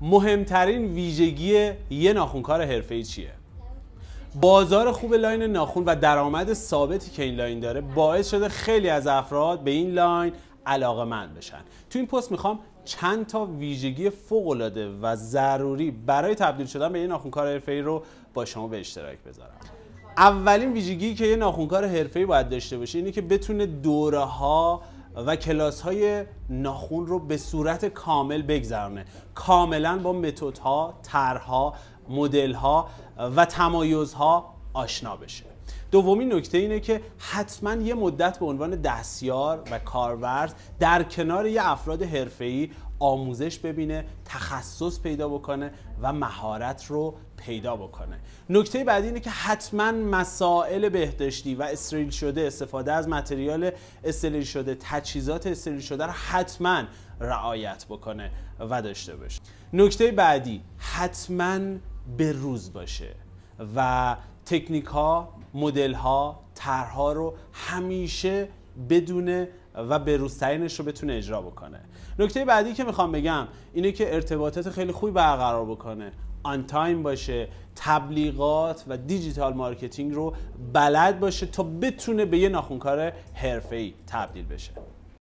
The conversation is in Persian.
مهمترین ویژگی یه ناخنکار حرفه‌ای چیه؟ بازار خوب لاین ناخن و درآمد ثابتی که این لاین داره باعث شده خیلی از افراد به این لاین علاقه‌مند بشن. تو این پست میخوام چند تا ویژگی فوق‌العاده و ضروری برای تبدیل شدن به یه ناخنکار حرفه‌ای رو با شما به اشتراک بذارم. اولین ویژگی که یه ناخنکار حرفه‌ای باید داشته باشه اینه که بتونه دوره‌ها و کلاس‌های ناخن رو به صورت کامل بگذرونه، کاملا با متدها، طرح‌ها، مدل‌ها و تمایزها آشنا بشه. دومین نکته اینه که حتما یه مدت به عنوان دستیار و کارورز در کنار یه افراد حرفه‌ای آموزش ببینه، تخصص پیدا بکنه و مهارت رو پیدا بکنه. نکته بعدی اینه که حتما مسائل بهداشتی و استریل شده، استفاده از متریال استریل شده، تجهیزات استریل شده رو حتما رعایت بکنه و داشته باشه. نکته بعدی حتما به روز باشه و تکنیک ها، مدل ها، طرح‌ها رو همیشه بدونه و به روزترینش رو بتونه اجرا بکنه. نکته بعدی که میخوام بگم اینه که ارتباطات خیلی خوبی برقرار بکنه، آن تایم باشه، تبلیغات و دیجیتال مارکتینگ رو بلد باشه تا بتونه به یه ناخنکار حرفه‌ای تبدیل بشه.